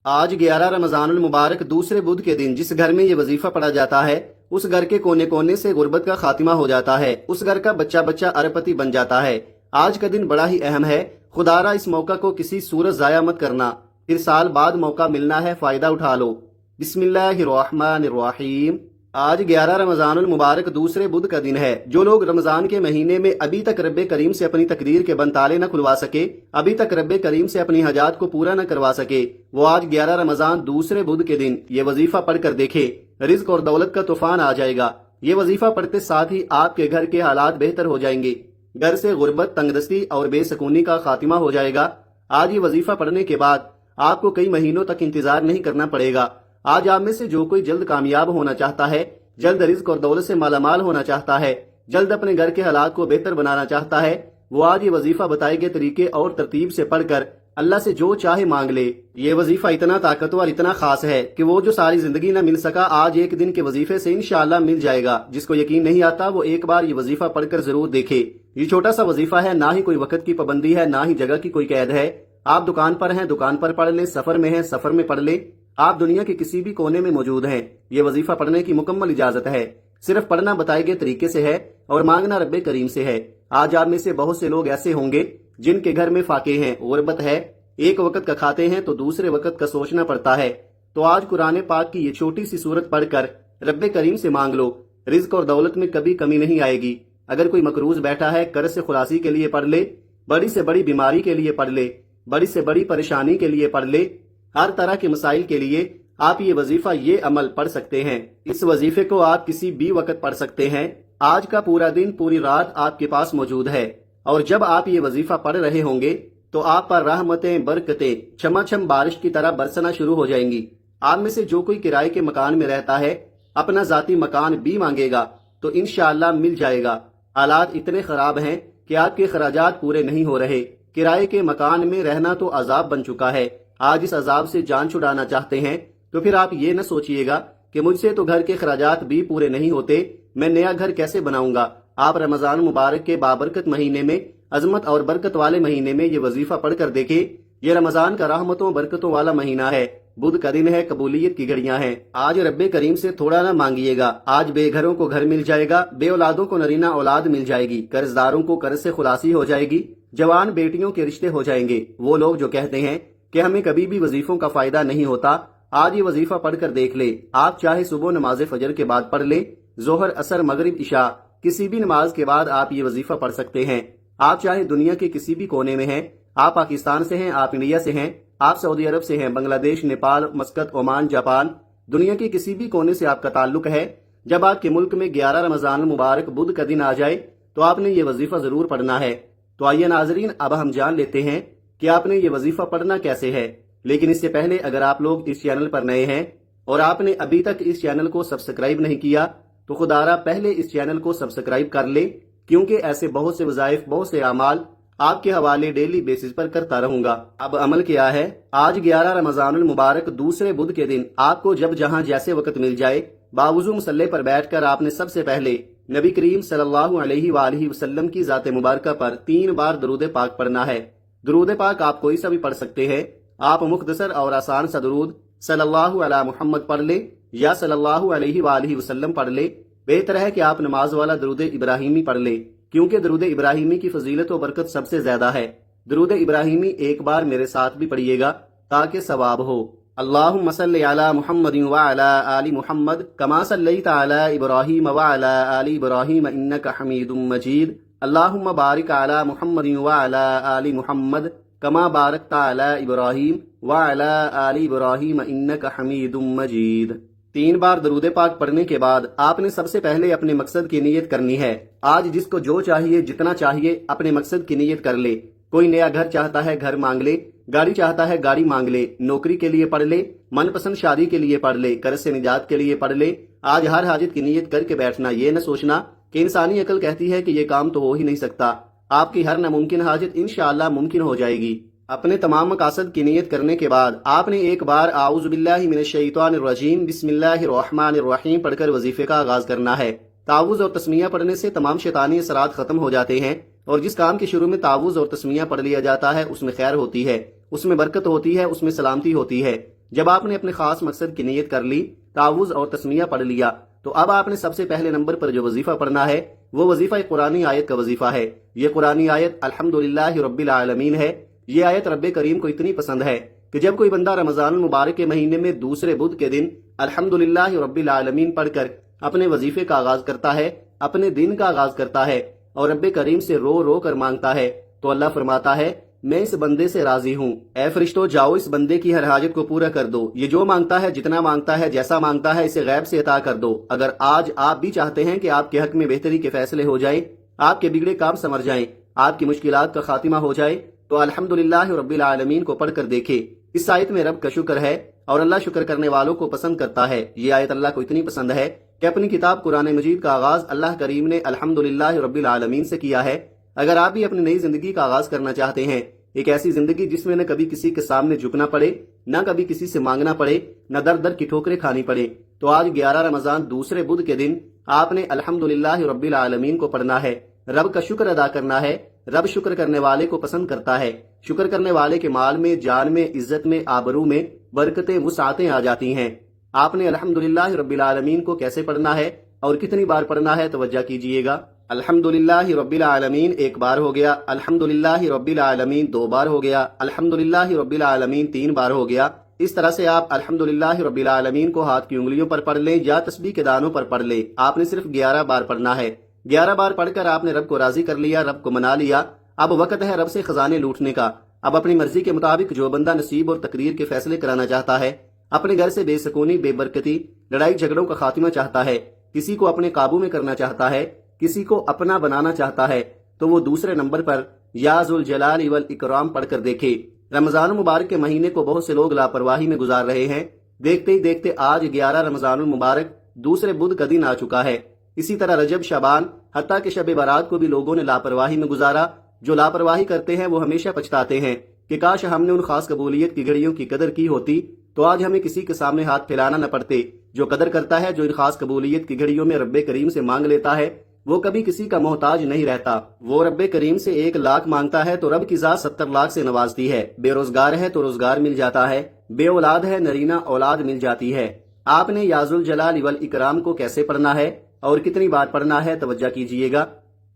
آج 11 رمضان المبارک دوسرے بدھ کے دن جس گھر میں یہ وظیفہ پڑھا جاتا ہے اس گھر کے کونے کونے سے غربت کا خاتمہ ہو جاتا ہے، اس گھر کا بچہ بچہ اربپتی بن جاتا ہے۔ آج کا دن بڑا ہی اہم ہے، خدا را اس موقع کو کسی صورت ضائع مت کرنا، پھر سال بعد موقع ملنا ہے، فائدہ اٹھا لو۔ بسم اللہ الرحمن الرحیم۔ آج 11 رمضان المبارک دوسرے بدھ کا دن ہے۔ جو لوگ رمضان کے مہینے میں ابھی تک رب کریم سے اپنی تقدیر کے بند تالے نہ کھلوا سکے، ابھی تک رب کریم سے اپنی حاجات کو پورا نہ کروا سکے، وہ آج 11 رمضان دوسرے بدھ کے دن یہ وظیفہ پڑھ کر دیکھے، رزق اور دولت کا طوفان آ جائے گا۔ یہ وظیفہ پڑھتے ساتھ ہی آپ کے گھر کے حالات بہتر ہو جائیں گے، گھر سے غربت، تنگدستی اور بے سکونی کا خاتمہ ہو جائے گا۔ آج یہ وظیفہ پڑھنے کے بعد آپ کو کئی مہینوں تک انتظار نہیں کرنا پڑے گا۔ آج آپ میں سے جو کوئی جلد کامیاب ہونا چاہتا ہے، جلد رزق اور دولت سے مالا مال ہونا چاہتا ہے، جلد اپنے گھر کے حالات کو بہتر بنانا چاہتا ہے، وہ آج یہ وظیفہ بتائے گئے طریقے اور ترتیب سے پڑھ کر اللہ سے جو چاہے مانگ لے۔ یہ وظیفہ اتنا طاقتور، اتنا خاص ہے کہ وہ جو ساری زندگی نہ مل سکا آج ایک دن کے وظیفے سے انشاءاللہ مل جائے گا۔ جس کو یقین نہیں آتا وہ ایک بار یہ وظیفہ پڑھ کر ضرور دیکھے۔ یہ چھوٹا سا وظیفہ ہے، نہ ہی کوئی وقت کی پابندی ہے، نہ ہی جگہ کی کوئی قید ہے۔ آپ دکان پر ہیں، دکان پر پڑھ لیں، سفر میں ہیں، سفر میں پڑھ لیں، آپ دنیا کے کسی بھی کونے میں موجود ہیں، یہ وظیفہ پڑھنے کی مکمل اجازت ہے۔ صرف پڑھنا بتائے گئے طریقے سے ہے اور مانگنا رب کریم سے ہے۔ آج آپ میں سے بہت سے لوگ ایسے ہوں گے جن کے گھر میں فاقے ہیں، غربت ہے، ایک وقت کا کھاتے ہیں تو دوسرے وقت کا سوچنا پڑتا ہے۔ تو آج قرآن پاک کی یہ چھوٹی سی سورت پڑھ کر رب کریم سے مانگ لو، رزق اور دولت میں کبھی کمی نہیں آئے گی۔ اگر کوئی مقروض بیٹھا ہے، قرض سے خلاصی کے لیے پڑھ لے، بڑی سے بڑی بیماری کے لیے پڑھ لے، بڑی سے بڑی پریشانی کے لیے پڑھ لے، ہر طرح کے مسائل کے لیے آپ یہ وظیفہ، یہ عمل پڑھ سکتے ہیں۔ اس وظیفے کو آپ کسی بھی وقت پڑھ سکتے ہیں۔ آج کا پورا دن، پوری رات آپ کے پاس موجود ہے، اور جب آپ یہ وظیفہ پڑھ رہے ہوں گے تو آپ پر رحمتیں، برکتیں چھما چھم بارش کی طرح برسنا شروع ہو جائیں گی۔ آپ میں سے جو کوئی کرائے کے مکان میں رہتا ہے، اپنا ذاتی مکان بھی مانگے گا تو انشاءاللہ مل جائے گا۔ حالات اتنے خراب ہیں کہ آپ کے خراجات پورے نہیں ہو رہے، کرائے کے مکان میں رہنا تو عذاب بن چکا ہے۔ آج اس عذاب سے جان چھڑانا چاہتے ہیں تو پھر آپ یہ نہ سوچئے گا کہ مجھ سے تو گھر کے خراجات بھی پورے نہیں ہوتے، میں نیا گھر کیسے بناؤں گا۔ آپ رمضان مبارک کے بابرکت مہینے میں، عظمت اور برکت والے مہینے میں یہ وظیفہ پڑھ کر دیکھیں۔ یہ رمضان کا رحمتوں برکتوں والا مہینہ ہے، بدھ کا دن ہے، قبولیت کی گھڑیاں ہیں۔ آج رب کریم سے تھوڑا نہ مانگیے گا، آج بے گھروں کو گھر مل جائے گا، بے اولادوں کو نرینہ اولاد مل جائے گی، قرض داروں کو قرض سے خلاصی ہو جائے گی، جوان بیٹیوں کے رشتے ہو جائیں گے۔ وہ لوگ جو کہتے ہیں کہ ہمیں کبھی بھی وظیفوں کا فائدہ نہیں ہوتا، آج یہ وظیفہ پڑھ کر دیکھ لے۔ آپ چاہے صبح نماز فجر کے بعد پڑھ لیں، ظہر، عصر، مغرب، عشاء، کسی بھی نماز کے بعد آپ یہ وظیفہ پڑھ سکتے ہیں۔ آپ چاہے دنیا کے کسی بھی کونے میں ہیں، آپ پاکستان سے ہیں، آپ انڈیا سے ہیں، آپ سعودی عرب سے ہیں، بنگلہ دیش، نیپال، مسقط، عمان، جاپان، دنیا کے کسی بھی کونے سے آپ کا تعلق ہے، جب آپ کے ملک میں 11 رمضان المبارک بدھ کا دن آ جائے تو آپ نے یہ وظیفہ ضرور پڑھنا ہے۔ تو آئیے ناظرین، اب ہم جان لیتے ہیں کہ آپ نے یہ وظیفہ پڑھنا کیسے ہے۔ لیکن اس سے پہلے اگر آپ لوگ اس چینل پر نئے ہیں اور آپ نے ابھی تک اس چینل کو سبسکرائب نہیں کیا تو خدا را پہلے اس چینل کو سبسکرائب کر لے، کیونکہ ایسے بہت سے وظائف، بہت سے اعمال آپ کے حوالے ڈیلی بیسس پر کرتا رہوں گا۔ اب عمل کیا ہے؟ آج 11 رمضان المبارک دوسرے بدھ کے دن آپ کو جب جہاں جیسے وقت مل جائے، باوضو مصلی پر بیٹھ کر آپ نے سب سے پہلے نبی کریم صلی اللہ علیہ وآلہ وسلم کی ذات مبارکہ پر 3 بار درود پاک پڑھنا ہے۔ درود پاک آپ کوئی سا بھی پڑھ سکتے ہیں، آپ مختصر اور آسان سا درود صلی اللہ علی محمد پڑھ لے یا صلی اللہ علیہ وآلہ وسلم پڑھ لے۔ بہتر ہے کہ آپ نماز والا درود ابراہیمی پڑھ لے، کیونکہ درود ابراہیمی کی فضیلت و برکت سب سے زیادہ ہے۔ درود ابراہیمی ایک بار میرے ساتھ بھی پڑھیے گا تاکہ ثواب ہو۔ اللہم صلی علی محمد وعلی آل محمد کما صلیت علی ابراہیم وعلی آل ابراہیم انک حمید مجید۔ اللہم بارک علی محمد وعلی آل محمد کما بارکت علی ابراہیم وعلی آل ابراہیم انک حمید مجید۔ 3 بار درود پاک پڑھنے کے بعد آپ نے سب سے پہلے اپنے مقصد کی نیت کرنی ہے۔ آج جس کو جو چاہیے، جتنا چاہیے، اپنے مقصد کی نیت کر لے۔ کوئی نیا گھر چاہتا ہے، گھر مانگ لے، گاڑی چاہتا ہے، گاڑی مانگ لے، نوکری کے لیے پڑھ لے، من پسند شادی کے لیے پڑھ لے، قرض سے نجات کے لیے پڑھ لے۔ آج ہر حاجت کی نیت کر کے بیٹھنا، یہ نہ سوچنا کہ انسانی عقل کہتی ہے کہ یہ کام تو ہو ہی نہیں سکتا۔ آپ کی ہر ناممکن حاجت انشاءاللہ ممکن ہو جائے گی۔ اپنے تمام مقاصد کی نیت کرنے کے بعد آپ نے ایک بار اعوذ باللہ من الشیطان الرجیم بسم اللہ الرحمن الرحیم پڑھ کر وظیفے کا آغاز کرنا ہے۔ تعوذ اور تسمیہ پڑھنے سے تمام شیطانی اثرات ختم ہو جاتے ہیں، اور جس کام کے شروع میں تعوذ اور تسمیہ پڑھ لیا جاتا ہے اس میں خیر ہوتی ہے، اس میں برکت ہوتی ہے، اس میں سلامتی ہوتی ہے۔ جب آپ نے اپنے خاص مقصد کی نیت کر لی، تعوذ اور تسمیہ پڑھ لیا، تو اب آپ نے سب سے پہلے نمبر پر جو وظیفہ پڑھنا ہے وہ وظیفہ قرآنی آیت کا وظیفہ ہے۔ یہ قرآنی آیت الحمدللہ رب العالمین ہے۔ یہ آیت رب کریم کو اتنی پسند ہے کہ جب کوئی بندہ رمضان المبارک کے مہینے میں دوسرے بدھ کے دن الحمدللہ رب العالمین پڑھ کر اپنے وظیفے کا آغاز کرتا ہے، اپنے دن کا آغاز کرتا ہے اور رب کریم سے رو رو کر مانگتا ہے، تو اللہ فرماتا ہے میں اس بندے سے راضی ہوں، اے فرشتوں جاؤ اس بندے کی ہر حاجت کو پورا کر دو، یہ جو مانگتا ہے، جتنا مانگتا ہے، جیسا مانگتا ہے، اسے غیب سے عطا کر دو۔ اگر آج آپ بھی چاہتے ہیں کہ آپ کے حق میں بہتری کے فیصلے ہو جائیں، آپ کے بگڑے کام سنور جائیں، آپ کی مشکلات کا خاتمہ ہو جائے، تو الحمدللہ رب العالمین کو پڑھ کر دیکھیں۔ اس آیت میں رب کا شکر ہے اور اللہ شکر کرنے والوں کو پسند کرتا ہے۔ یہ آیت اللہ کو اتنی پسند ہے کہ اپنی کتاب قرآن مجید کا آغاز اللہ کریم نے الحمدللہ رب العالمین سے کیا ہے۔ اگر آپ بھی اپنی نئی زندگی کا آغاز کرنا چاہتے ہیں، ایک ایسی زندگی جس میں نہ کبھی کسی کے سامنے جھکنا پڑے، نہ کبھی کسی سے مانگنا پڑے، نہ در در کی ٹھوکریں کھانی پڑے، تو آج 11 رمضان دوسرے بدھ کے دن آپ نے الحمدللہ رب العالمین کو پڑھنا ہے، رب کا شکر ادا کرنا ہے۔ رب شکر کرنے والے کو پسند کرتا ہے۔ شکر کرنے والے کے مال میں، جان میں، عزت میں، آبرو میں برکتیں، وسعتیں آ جاتی ہیں۔ آپ نے الحمدللہ رب العالمین کو کیسے پڑھنا ہے اور کتنی بار پڑھنا ہے، توجہ کیجئے گا۔ الحمدللہ رب العالمین ایک بار ہو گیا، الحمدللہ رب العالمین 2 بار ہو گیا، الحمدللہ رب العالمین 3 بار ہو گیا۔ اس طرح سے آپ الحمدللہ رب العالمین کو ہاتھ کی انگلیوں پر پڑھ لیں یا تسبیح کے دانوں پر پڑھ لیں۔ آپ نے صرف 11 بار پڑھنا ہے۔ 11 بار پڑھ کر آپ نے رب کو راضی کر لیا، رب کو منا لیا۔ اب وقت ہے رب سے خزانے لوٹنے کا۔ اب اپنی مرضی کے مطابق جو بندہ نصیب اور تقدیر کے فیصلے کرانا چاہتا ہے، اپنے گھر سے بے سکونی، بے برکتی، لڑائی جھگڑوں کا خاتمہ چاہتا ہے، کسی کو اپنے قابو میں کرنا چاہتا ہے، کسی کو اپنا بنانا چاہتا ہے، تو وہ دوسرے نمبر پر یا ذوالجلال والاکرام پڑھ کر دیکھے۔ رمضان المبارک کے مہینے کو بہت سے لوگ لاپرواہی میں گزار رہے ہیں۔ دیکھتے ہی دیکھتے آج 11 رمضان المبارک دوسرے بدھ کا دن آ چکا ہے۔ اسی طرح رجب، شعبان، حتیٰ کہ شب برات کو بھی لوگوں نے لاپرواہی میں گزارا۔ جو لاپرواہی کرتے ہیں وہ ہمیشہ پچھتاتے ہیں کہ کاش ہم نے ان خاص قبولیت کی گھڑیوں کی قدر کی ہوتی تو آج ہمیں کسی کے سامنے ہاتھ پھیلانا نہ پڑتے۔ جو قدر کرتا ہے، جو ان خاص قبولیت کی گھڑیوں میں رب کریم سے مانگ لیتا ہے، وہ کبھی کسی کا محتاج نہیں رہتا۔ وہ رب کریم سے 1 لاکھ مانگتا ہے تو رب کی ذات 70 لاکھ سے نوازتی ہے۔ بے روزگار ہے تو روزگار مل جاتا ہے، بے اولاد ہے نرینہ اولاد مل جاتی ہے۔ آپ نے یا ذوالجلال والاکرام کو کیسے پڑھنا ہے اور کتنی بار پڑھنا ہے، توجہ کیجئے گا۔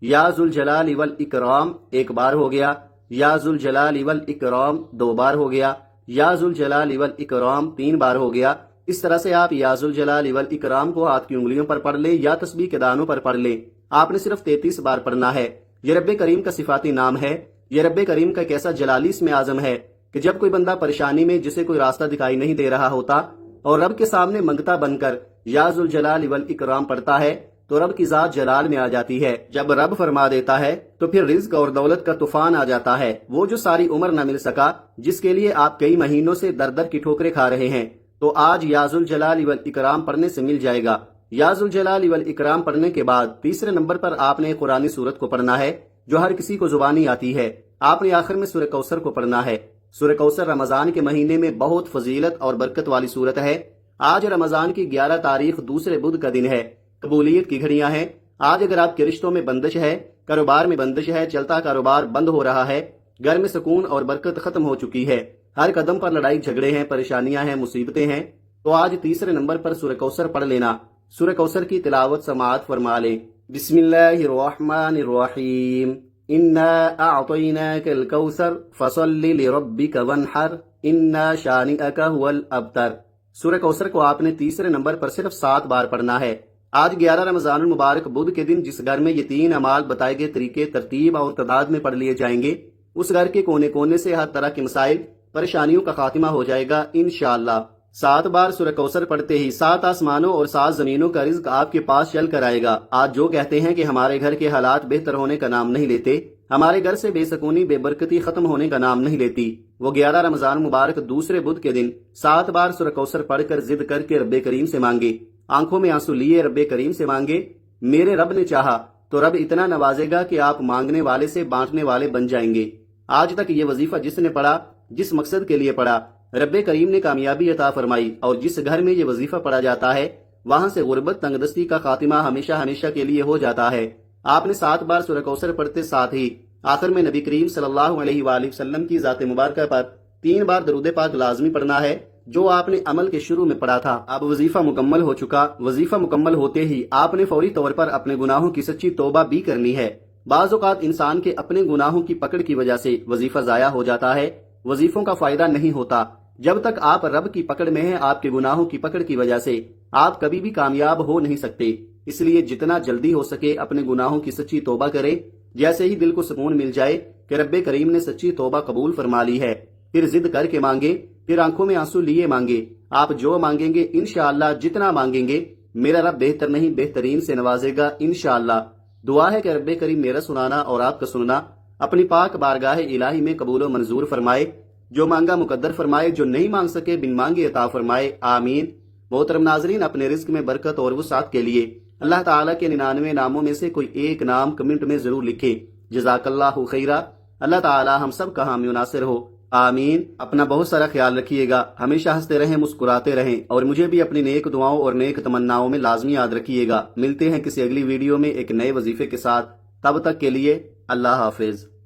یا ذوالجلال والاکرام 1 بار ہو گیا، یا ذوالجلال والاکرام 2 بار ہو گیا، یا ذوالجلال والاکرام 3 بار ہو گیا۔ اس طرح سے آپ یا ذوالجلال والاکرام کو ہاتھ کی انگلیوں پر پڑھ لیں یا تسبیح کے دانوں پر پڑھ لیں۔ آپ نے صرف 33 بار پڑھنا ہے۔ یہ رب کریم کا صفاتی نام ہے۔ یہ رب کریم کا ایک ایسا جلالی اسم اعظم ہے کہ جب کوئی بندہ پریشانی میں، جسے کوئی راستہ دکھائی نہیں دے رہا ہوتا، اور رب کے سامنے منگتا بن کر یا ذوالجلال والاکرام پڑھتا ہے تو رب کی ذات جلال میں آ جاتی ہے۔ جب رب فرما دیتا ہے تو پھر رزق اور دولت کا طوفان آ جاتا ہے، وہ جو ساری عمر نہ مل سکا، جس کے لیے آپ کئی مہینوں سے در در کی ٹھوکریں کھا رہے ہیں، تو آج یا ذوالجلال والاکرام پڑھنے سے مل جائے گا۔ یا ذوالجلال والاکرام پڑھنے کے بعد تیسرے نمبر پر آپ نے قرآن سورت کو پڑھنا ہے جو ہر کسی کو زبانی آتی ہے۔ آپ نے آخر میں سورہ کوثر کو پڑھنا ہے۔ سورہ کوثر رمضان کے مہینے میں بہت فضیلت اور برکت والی سورت ہے۔ آج رمضان کی 11 تاریخ دوسرے بدھ کا دن ہے۔ قبولیت کی گھڑیاں ہیں۔ آج اگر آپ کے رشتوں میں بندش ہے، کاروبار میں بندش ہے، چلتا کاروبار بند ہو رہا ہے، گھر میں سکون اور برکت ختم ہو چکی ہے، ہر قدم پر لڑائی جھگڑے ہیں، پریشانیاں ہیں، مصیبتیں ہیں، تو آج تیسرے نمبر پر سورہ کوثر پڑھ لینا۔ سورہ کوثر کی تلاوت سماعت فرما لیں۔ بسم اللہ الرحمن الرحیم، انا اعطیناک الکوثر فصل لربک وانحر انا شانئک هو الابتر۔ سورہ کوثر کو آپ نے تیسرے نمبر پر صرف 7 بار پڑھنا ہے۔ آج 11 رمضان المبارک بدھ کے دن جس گھر میں یہ 3 اعمال بتائے گئے طریقے ترتیب اور تعداد میں پڑھ لیے جائیں گے، اس گھر کے کونے کونے سے ہر طرح کے مسائل، پریشانیوں کا خاتمہ ہو جائے گا انشاءاللہ۔ 7 بار سورہ کوثر پڑھتے ہی 7 آسمانوں اور 7 زمینوں کا رزق آپ کے پاس چل کر آئے گا۔ آج جو کہتے ہیں کہ ہمارے گھر کے حالات بہتر ہونے کا نام نہیں لیتے، ہمارے گھر سے بے سکونی، بے برکتی ختم ہونے کا نام نہیں لیتی، وہ 11 رمضان مبارک دوسرے بدھ کے دن 7 بار سورہ کوثر پڑھ کر ضد کر کے رب کریم سے مانگے، آنکھوں میں آنسو لیے رب کریم سے مانگے۔ میرے رب نے چاہا تو رب اتنا نوازے گا کہ آپ مانگنے والے سے بانٹنے والے بن جائیں گے۔ آج تک یہ وظیفہ جس نے پڑھا، جس مقصد کے لیے پڑھا، رب کریم نے کامیابی عطا فرمائی، اور جس گھر میں یہ وظیفہ پڑھا جاتا ہے وہاں سے غربت، تنگ دستی کا خاتمہ ہمیشہ ہمیشہ کے لیے ہو جاتا ہے۔ آپ نے 7 بار سورہ کوثر پڑھتے ساتھ ہی آخر میں نبی کریم صلی اللہ علیہ وآلہ وسلم کی ذات مبارکہ پر 3 بار درود پاک لازمی پڑھنا ہے، جو آپ نے عمل کے شروع میں پڑھا تھا اب وظیفہ مکمل ہو چکا۔ وظیفہ مکمل ہوتے ہی آپ نے فوری طور پر اپنے گناہوں کی سچی توبہ بھی کرنی ہے۔ بعض اوقات انسان کے اپنے گناہوں کی پکڑ کی وجہ سے وظیفہ ضائع ہو جاتا ہے، وظیفوں کا فائدہ نہیں ہوتا۔ جب تک آپ رب کی پکڑ میں ہیں، آپ کے گناہوں کی پکڑ کی وجہ سے آپ کبھی بھی کامیاب ہو نہیں سکتے۔ اس لیے جتنا جلدی ہو سکے اپنے گناہوں کی سچی توبہ کرے۔ جیسے ہی دل کو سکون مل جائے کہ رب کریم نے سچی توبہ قبول فرما لی ہے، پھر ضد کر کے مانگے، پھر آنکھوں میں آنسو لیے مانگے۔ آپ جو مانگیں گے انشاءاللہ جتنا مانگیں گے میرا رب بہتر نہیں بہترین سے نوازے گا انشاءاللہ۔ دعا ہے کہ رب کریم میرا سنانا اور آپ کا سننا اپنی پاک بارگاہ الہی میں قبول و منظور فرمائے، جو مانگا مقدر فرمائے، جو نہیں مانگ سکے بن مانگے عطا فرمائے، آمین۔ محترم ناظرین، اپنے رزق میں برکت اور وسعت کے لیے اللہ تعالیٰ کے 99 ناموں میں سے کوئی ایک نام کمنٹ میں ضرور لکھیں۔ جزاک اللہ خیرہ۔ اللہ تعالیٰ ہم سب کا حامی و ناصر ہو، آمین۔ اپنا بہت سارا خیال رکھیے گا، ہمیشہ ہنستے رہیں، مسکراتے رہیں، اور مجھے بھی اپنی نیک دعاؤں اور نیک تمناؤں میں لازمی یاد رکھیے گا۔ ملتے ہیں کسی اگلی ویڈیو میں ایک نئے وظیفے کے ساتھ، تب تک کے لیے اللہ حافظ۔